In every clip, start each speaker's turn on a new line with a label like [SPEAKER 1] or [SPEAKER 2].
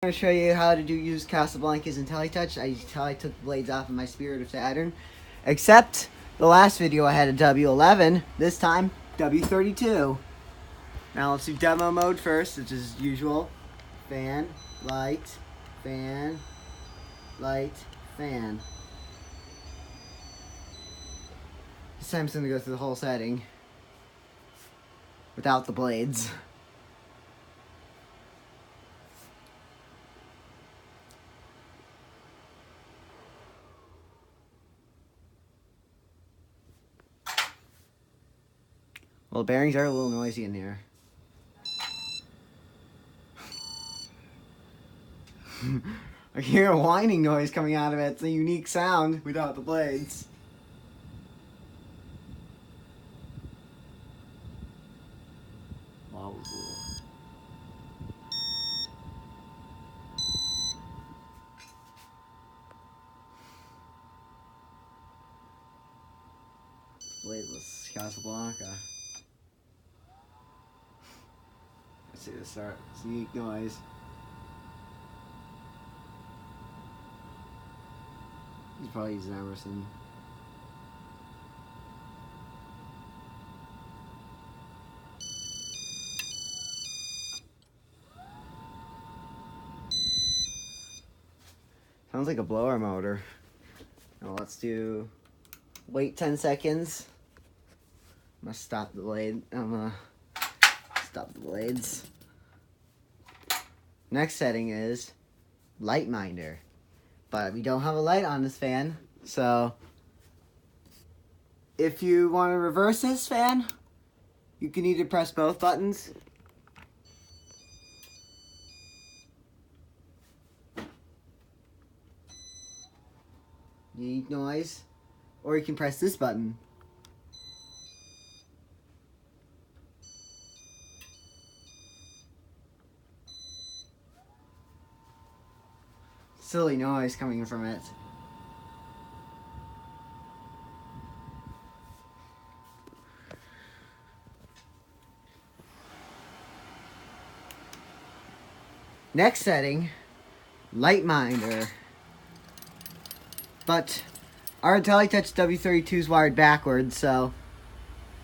[SPEAKER 1] I'm going to show you how to use Casablanca's Intelli-Touch. I took the blades off of my Spirit of Saturn. Except the last video I had a W11, this time W32. Now let's do demo mode first, which is usual. Fan, light, fan, light, fan. This time I'm going to go through the whole setting without the blades. Well, the bearings are a little noisy in here. I hear a whining noise coming out of it. It's a unique sound without the blades. Wow. Bladeless Casablanca. Let's see the start. It's a unique noise. He's probably using Emerson. Sounds like a blower motor. Now let's wait 10 seconds. I'm gonna stop the blade. I'm gonna stop the blades. Next setting is light minder. But we don't have a light on this fan, so if you want to reverse this fan, you can either press both buttons. Unique noise. Or you can press this button. Silly noise coming from it. Next setting, light minder. But our Intelli-Touch W32 is wired backwards, so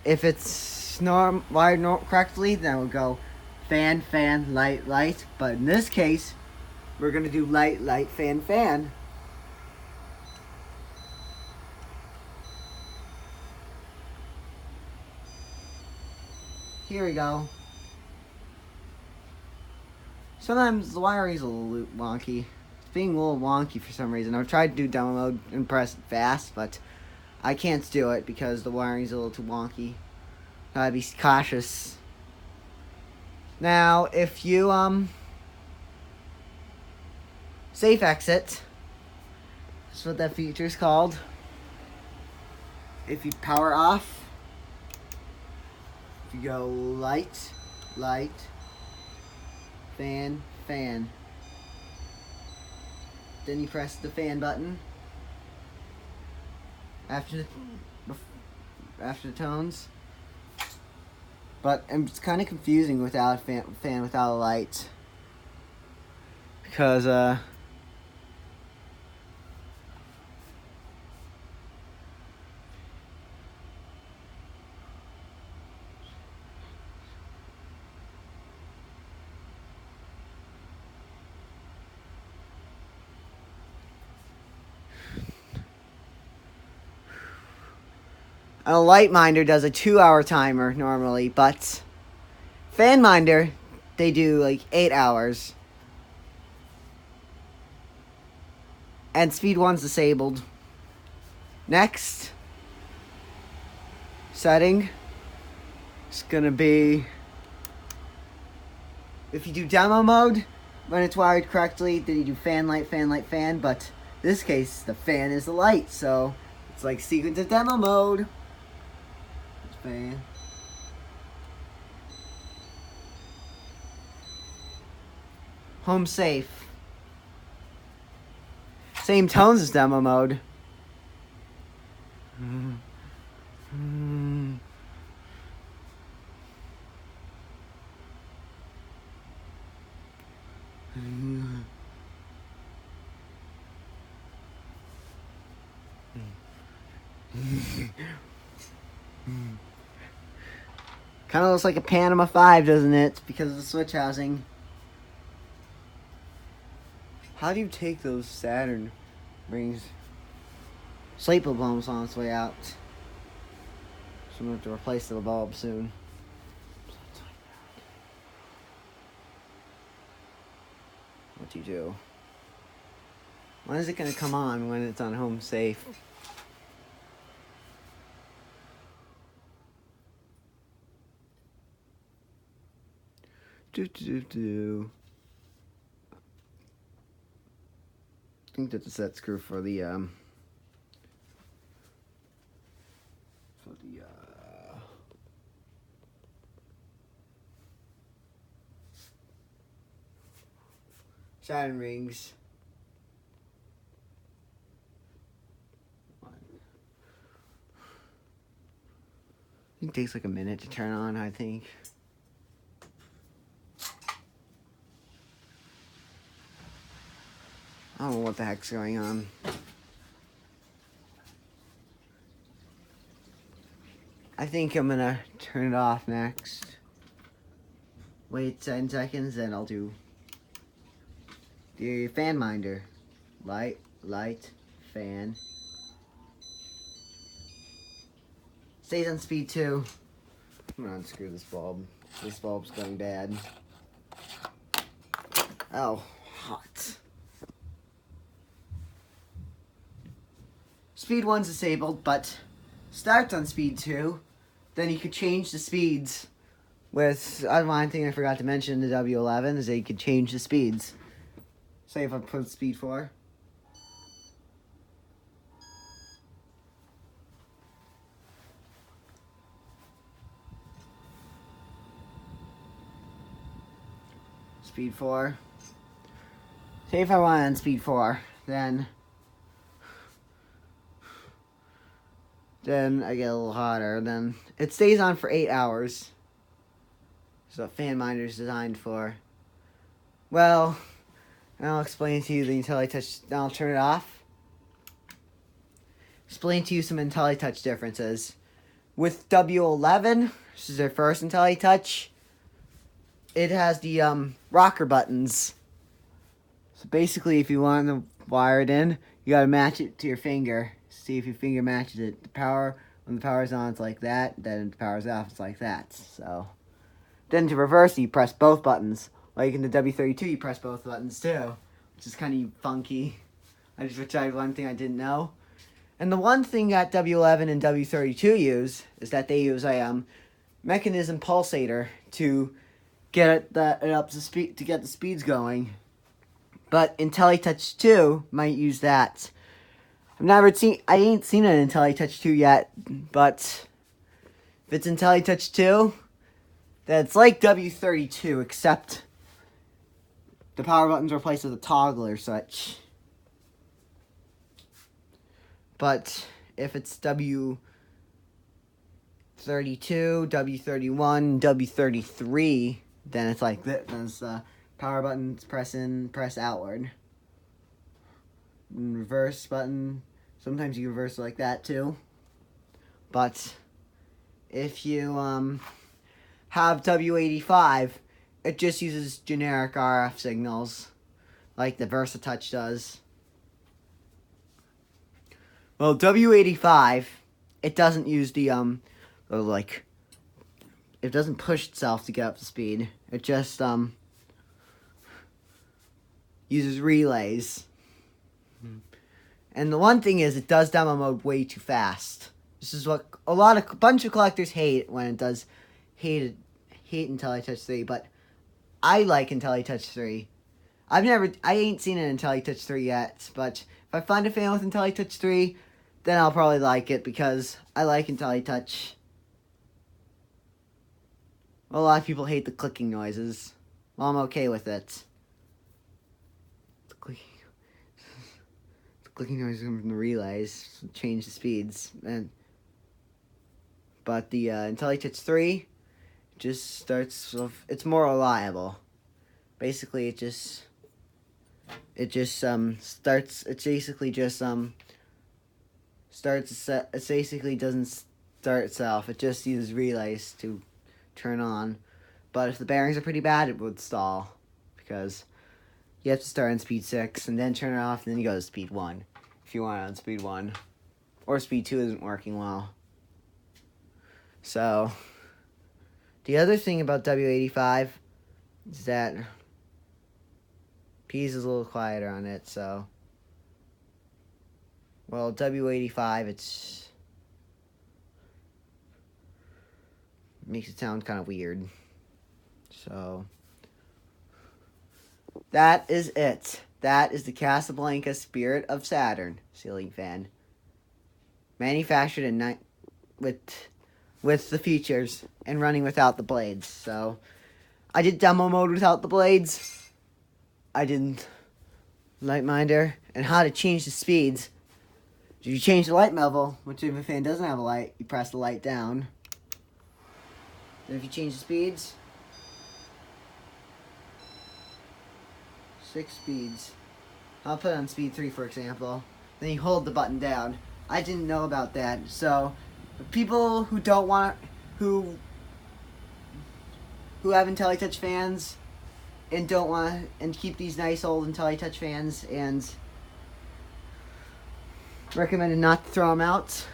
[SPEAKER 1] if it's wired correctly, then we'll go fan, fan, light, light. But in this case, we're going to do light, light, fan, fan. Here we go. Sometimes the wiring's a little wonky. It's being a little wonky for some reason. I've tried to do demo mode and press it fast, but I can't do it because the wiring's a little too wonky. Gotta be cautious. Now, if you, safe exit. That's what that feature is called. If you power off, if you go light, light, fan, fan. Then you press the fan button. After the tones. But it's kind of confusing without a fan without a light. Because, a light minder does a 2-hour timer normally, but fan minder, they do like 8 hours. And speed 1's disabled. Next setting is gonna be, if you do demo mode, when it's wired correctly, then you do fan, light, fan, light, fan, but in this case, the fan is the light, so it's like sequence of demo mode. Fan. Home safe. Same tones as demo mode. Mm-hmm. Kind of looks like a Panama 5, doesn't it? Because of the switch housing. How do you take those Saturn rings? Slate bulb almost on its way out. So I'm going to have to replace the bulb soon. What do you do? When is it going to come on when it's on home safe? I think that's a set screw for the Saturn rings. It takes like a minute to turn on, I think. I don't know what the heck's going on. I think I'm gonna turn it off next. Wait 10 seconds, then I'll do the fan minder. Light, fan. Stays on speed 2. I'm gonna unscrew this bulb. This bulb's going bad. Oh, hot. Speed 1's disabled, but starts on speed 2. Then you could change the speeds with, one thing I forgot to mention in the W11 is that you could change the speeds. Say if I put speed 4. Speed 4. Say if I want it on speed 4, then I get a little hotter. Then it stays on for 8 hours. So what fan minder is designed for. Well, I'll explain to you the Intelli-Touch. Now I'll turn it off. Explain to you some Intelli-Touch differences. With W11, this is their first Intelli-Touch, it has the rocker buttons. So basically, if you want to wire it in, you gotta match it to your finger. See if your finger matches it. When the power's on, it's like that. Then if the power's off, it's like that. So then to reverse, you press both buttons. Like in the W32, you press both buttons too, which is kind of funky. Which I one thing I didn't know. And the one thing that W11 and W32 use is that they use a mechanism pulsator to get it up to speed, to get the speeds going. But Intelli-Touch 2 might use that. I ain't seen an Intelli-Touch 2 yet, but if it's Intelli-Touch 2, then it's like W32, except the power button's replaced with a toggle or such. But if it's W32, W31, W33, then it's like this. Then it's power buttons press in, press outward. And reverse button. Sometimes you reverse it like that too. But if you have W85, it just uses generic RF signals, like the VersaTouch does. Well, W85, it doesn't use the it doesn't push itself to get up to speed. It just uses relays. And the one thing is, it does demo mode way too fast. This is what a bunch of collectors hate when it does hate Intelli-Touch 3, but I like Intelli-Touch 3. I ain't seen an Intelli-Touch 3 yet, but if I find a fan with Intelli-Touch 3, then I'll probably like it because I like Intelli-Touch. Well, a lot of people hate the clicking noises. Well, I'm okay with it. The clicking noises come from the relays, change the speeds, but the Intelli-Touch 3 just starts. It's more reliable. Basically, it just starts. It basically just It basically doesn't start itself. It just uses relays to turn on. But if the bearings are pretty bad, it would stall, because you have to start on speed 6 and then turn it off, and then you go to speed 1 if you want it on speed 1. Or speed 2 isn't working well. So, the other thing about W85 is that P's is a little quieter on it, so. Well, W85, makes it sound kind of weird. So, that is it. That is the Casablanca Spirit of Saturn ceiling fan. Manufactured in with the features and running without the blades. So, I did demo mode without the blades. I did light minder and how to change the speeds. If you change the light level, which if a fan doesn't have a light, you press the light down. Then if you change the speeds, 6 speeds. I'll put it on speed 3, for example. Then you hold the button down. I didn't know about that, so people who don't want, who have Intelli-Touch fans and don't want and keep these nice old Intelli-Touch fans, and recommended not to throw them out,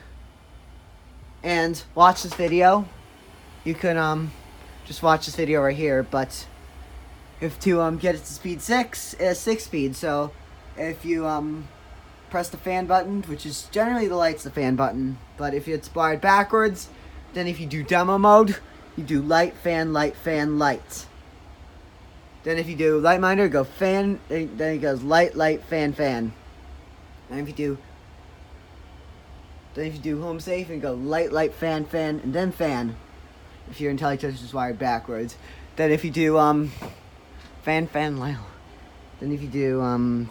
[SPEAKER 1] and watch this video. You can just watch this video right here, but if to get it to speed 6, it's 6 speed. So if you press the fan button, which is generally the light's the fan button, but if it's wired backwards, then if you do demo mode, you do light, fan, light, fan, light. Then if you do light minder, go fan, then it goes light, light, fan, fan. And if you do home safe, and go light, light, fan, fan, and then fan. If your Intelli-Touch is wired backwards. Then if you do fan, fan, light. Then if you do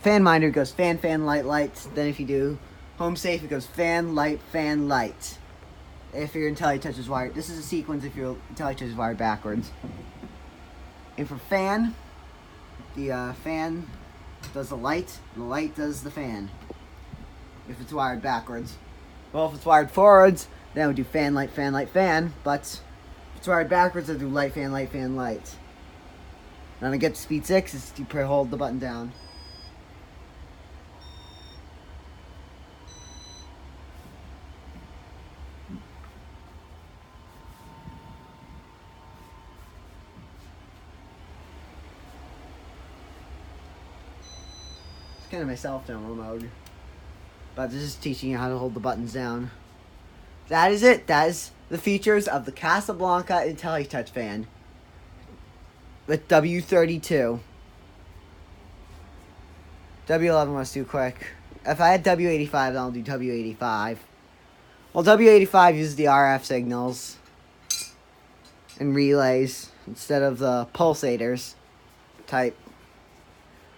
[SPEAKER 1] fan minder, it goes fan, fan, light, light. Then if you do home safe, it goes fan, light, fan, light. If your Intelli-Touch is wired, this is a sequence if your Intelli-Touch is wired backwards. And for fan, the fan does the light, and the light does the fan. If it's wired backwards. Well, if it's wired forwards, then we do fan, light, fan, light, fan. But if it's wired backwards, I do light, fan, light, fan, light. When I get to speed 6, is you hold the button down. It's kind of my self-demo mode. But this is teaching you how to hold the buttons down. That is it. That is the features of the Casablanca Intelli-Touch fan with W32. W11 was too quick. If I had W85, then I'll do W85. Well, W85 uses the RF signals and relays instead of the pulsators type.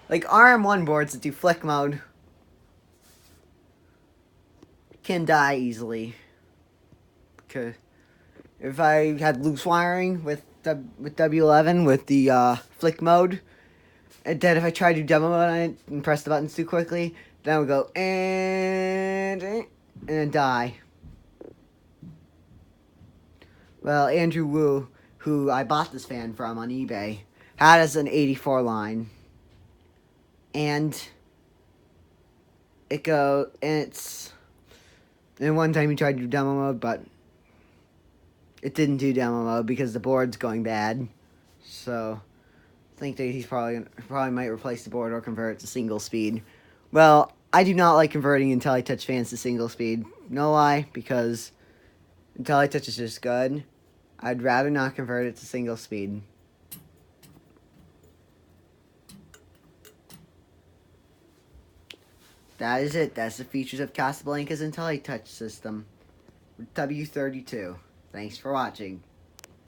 [SPEAKER 1] Like RM1 boards that do flick mode can die easily. Okay. If I had loose wiring with W11 with the flick mode, and then if I tried to do demo mode on it and press the buttons too quickly, then it would go and then die. Well, Andrew Wu, who I bought this fan from on eBay, had us an 84 line, and and one time he tried to do demo mode, but it didn't do demo mode because the board's going bad. So I think that he's probably might replace the board or convert it to single speed. Well, I do not like converting Intelli-Touch fans to single speed. No lie, because Intelli-Touch is just good. I'd rather not convert it to single speed. That is it. That's the features of Casablanca's Intelli-Touch system. W32. Thanks for watching.